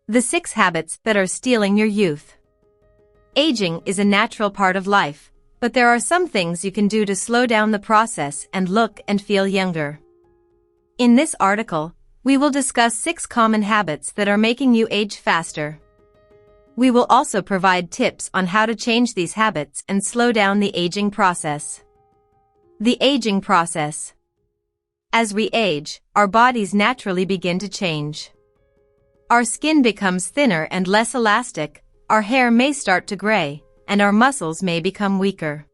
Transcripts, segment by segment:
The 6 habits that are stealing your youth. Aging is a natural part of life, but there are some things you can do to slow down the process and look and feel younger. In this article, we will discuss 6 common habits that are making you age faster. We will also provide tips on how to change these habits and slow down the aging process. The aging process. As we age, our bodies naturally begin to change. Our skin becomes thinner and less elastic, our hair may start to gray, and our muscles may become weaker.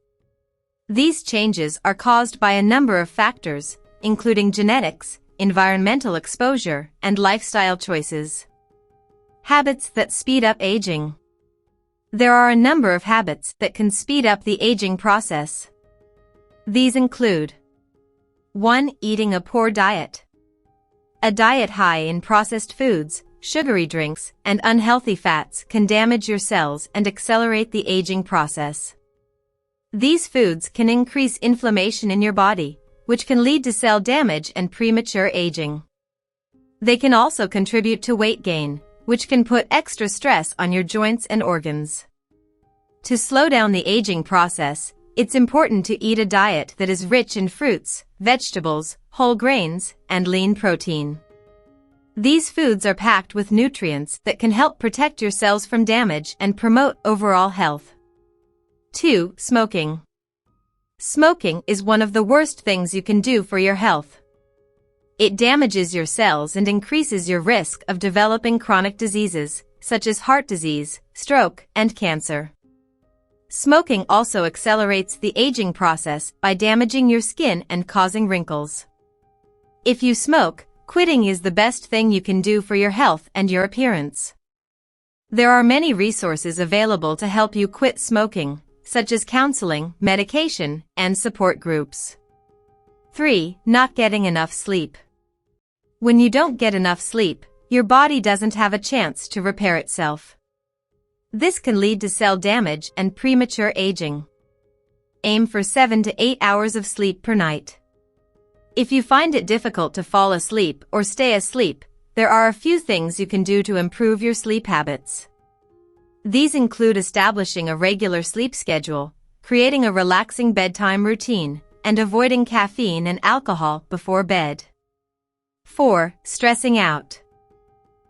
These changes are caused by a number of factors, including genetics, environmental exposure, and lifestyle choices. Habits that speed up aging. There are a number of habits that can speed up the aging process. These include 1. Eating a poor diet. A diet high in processed foods, sugary drinks, and unhealthy fats can damage your cells and accelerate the aging process. These foods can increase inflammation in your body, which can lead to cell damage and premature aging. They can also contribute to weight gain, which can put extra stress on your joints and organs. To slow down the aging process, it's important to eat a diet that is rich in fruits, vegetables, whole grains, and lean protein. These foods are packed with nutrients that can help protect your cells from damage and promote overall health. 2. Smoking. Smoking is one of the worst things you can do for your health. It damages your cells and increases your risk of developing chronic diseases, such as heart disease, stroke, and cancer. Smoking also accelerates the aging process by damaging your skin and causing wrinkles. If you smoke, quitting is the best thing you can do for your health and your appearance. There are many resources available to help you quit smoking, such as counseling, medication, and support groups. 3. Not getting enough sleep. When you don't get enough sleep, your body doesn't have a chance to repair itself. This can lead to cell damage and premature aging. Aim for 7 to 8 hours of sleep per night. If you find it difficult to fall asleep or stay asleep, there are a few things you can do to improve your sleep habits. These include establishing a regular sleep schedule, creating a relaxing bedtime routine, and avoiding caffeine and alcohol before bed. 4. Stressing out.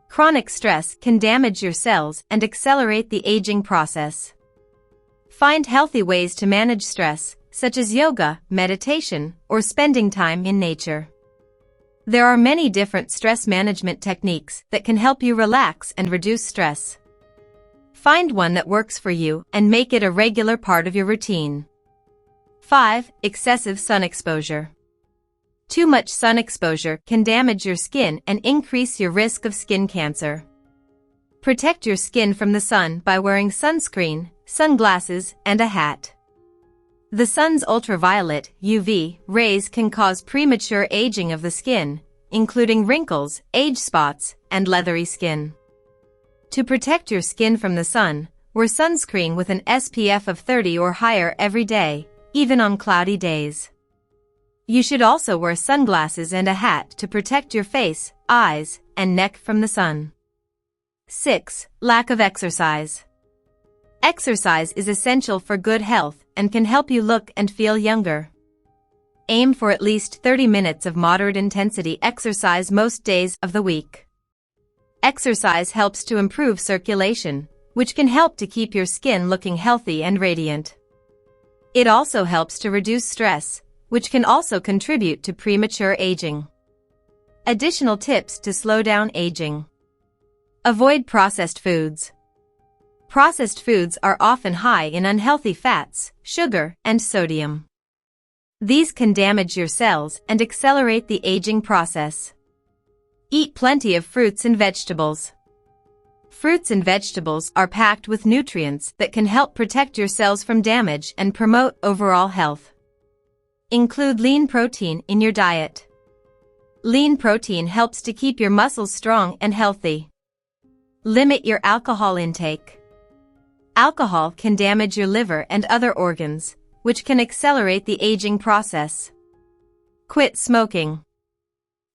Chronic stress can damage your cells and accelerate the aging process. Find healthy ways to manage stress, such as yoga, meditation, or spending time in nature. There are many different stress management techniques that can help you relax and reduce stress. Find one that works for you and make it a regular part of your routine. 5. Excessive sun exposure. Too much sun exposure can damage your skin and increase your risk of skin cancer. Protect your skin from the sun by wearing sunscreen, sunglasses, and a hat. The sun's ultraviolet (UV) rays can cause premature aging of the skin, including wrinkles, age spots, and leathery skin. To protect your skin from the sun, wear sunscreen with an SPF of 30 or higher every day, even on cloudy days. You should also wear sunglasses and a hat to protect your face, eyes, and neck from the sun. 6. Lack of exercise. Exercise is essential for good health and can help you look and feel younger. Aim for at least 30 minutes of moderate intensity exercise most days of the week. Exercise helps to improve circulation, which can help to keep your skin looking healthy and radiant. It also helps to reduce stress, which can also contribute to premature aging. Additional tips to slow down aging. Avoid processed foods. Processed foods are often high in unhealthy fats, sugar, and sodium. These can damage your cells and accelerate the aging process. Eat plenty of fruits and vegetables. Fruits and vegetables are packed with nutrients that can help protect your cells from damage and promote overall health. Include lean protein in your diet. Lean protein helps to keep your muscles strong and healthy. Limit your alcohol intake. Alcohol can damage your liver and other organs, which can accelerate the aging process. Quit smoking.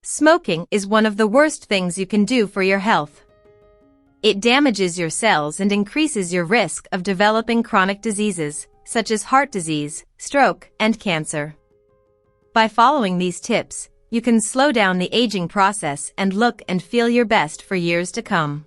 Smoking is one of the worst things you can do for your health. It damages your cells and increases your risk of developing chronic diseases, such as heart disease, stroke, and cancer. By following these tips, you can slow down the aging process and look and feel your best for years to come.